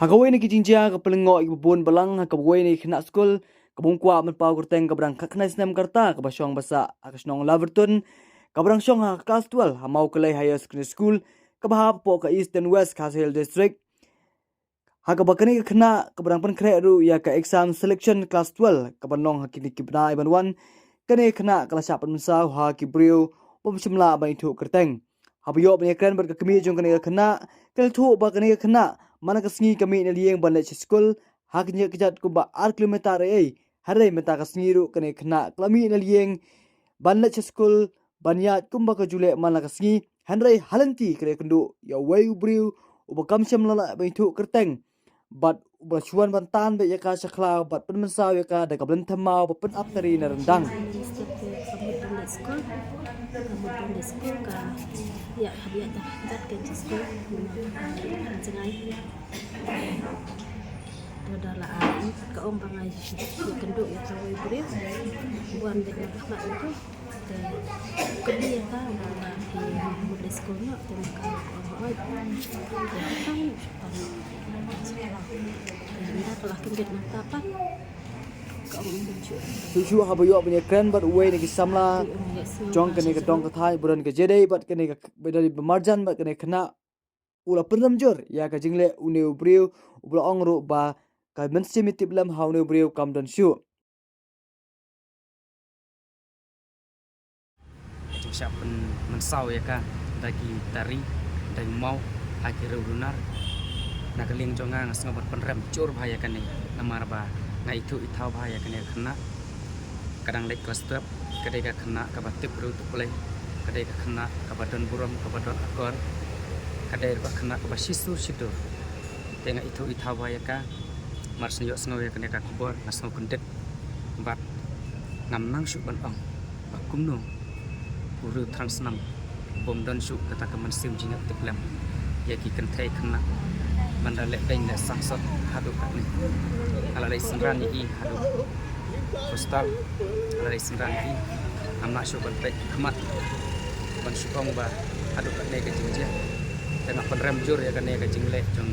Hagawai ni kijinja ka pelengok ibubun balang hagawai ni kena skul kabung kwa men pau kurteng kabrang kaknai snem karta ka basyong basa akasnong lavertun kabrang syong ha class 12 ha mau kelai higher secondary school ka bahap po ka east and west Khasi Hills district ha ka bakani kena kabrang pen kre ru ya ka exam selection class 12 ka banong hakini kibna iban wan kane kena kelas apan mensau ha kibriu pom simla bai thu kurteng ha biyo pen kren ber ka kemi jong kena kel thu ba kani kena mana kasngi kami na lieng ban lech school haknya kejat ku ba 8 kilometer hare meta kasngi ru kene khna klami na lieng ban lech school banyat kumba ka jule mana kasngi hanre halanti kre kundu ya wai briu uba kamsam lala bai thu kerteng bat uba chuan ban tan be yaka sakla bat pen mensaw yaka da kablen thamau ba pen aptari na rendang ya habia tak ke sekolah jangan adalah air ke om bangai ya kenduk ya kawai beri buan dek mak itu ke dia kan di sekolah temu kalau oi tahu anda telah kembali apa Susu habayo punya keren bat uwe ni kisamla jong kene ke dong kathai buran ke jede bat kene ke bedari bemarjan bat kene kena ula penamjur ya ka jingle une ubriu ubla ongru ba ka mensimiti blam haune ubriu kam dan shu Jom siap mensau ya ka dagi tari dari mau akhir lunar nak keling jongang sengabat penrem cur bahaya kan ni namar ba ngai itu itau bahaya kena kena kadang lek kelas tuap kadai ka kena ka batip ru tu play kadai ka kena ka badan buram ka badan akor kadai ka kena ka basisu situ tengah itu itau bahaya ka mar senyo sengaw ya kena ka kubor nasno kundet bat ngam nang su ban ong ba kumno uru transnam bom dan su kata ka man sim jingat teplam ya ki kentai kena mandalek deng na sangsot hadu kat ni alalai sengran ni hadu postal alalai sengran ni amna syu ban pek kemat ban sukong ba hadu kat ne ke jingjia tengah penrem jur ya kan ne ke jingle jong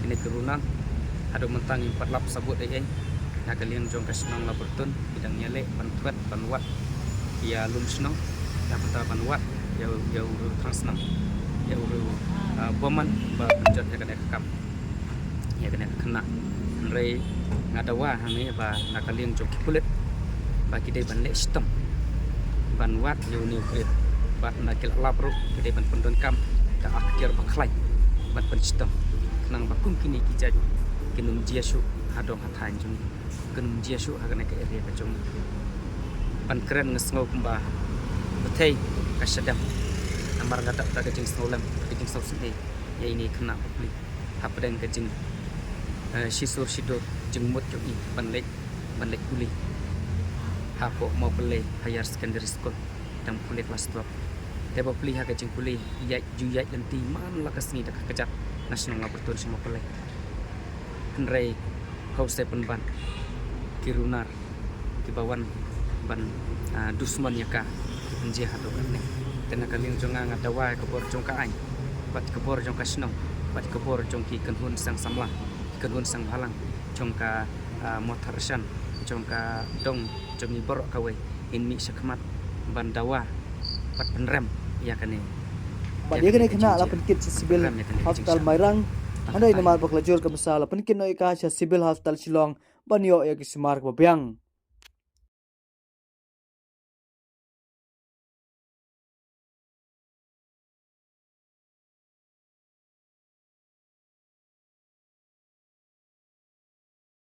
ini kerunan hadu mentang 4 lap sabut ai nak kalian jong kasnong labertun bidang nyale ban tuat ban wat ya lum snong ya peta ban wat ya uru transnam ya uru boman ba penjat ya kena kam ya kena rei ngadawa hame ba nakaliang jok kulit bagi dei ban le stem ban wat yo ni kulit bat nakil lapru dei ban pendon kam da akhir baklai bat pen stem nang bakum kini kijaj kinum jiasu hadong hathan jung kinum jiasu hagana ke area ka jung ban keren ngesngau kumba betai kasadam amar gata ta ke jing solam ke jing sau sini ya ini kena publik hapdeng ke jing sisur sido jengmut jogi banlek kuli hapo mau kule higher secondary school dan kule kelas 12 tebo puli ha ke jing kuli ya juyai lenti man la kasni dak kejat nasional laboratory semua kule henrei hause penban kirunar kibawan ban dusman yaka penjih hado kan tena kalian jonga ngadawa kebor jongka ai bat kebor jongka snong bat kebor jongki kenhun sang samlang kenhun sang halang jongka motarsan jongka dong jongi borok kawe inmi sakmat bandawa bat penrem ya kane bat dia kena la penkit sibil hospital mairang andai nama baklajur ke besar la penkin noi ka sibil hospital Shillong banyo ya kismar babyang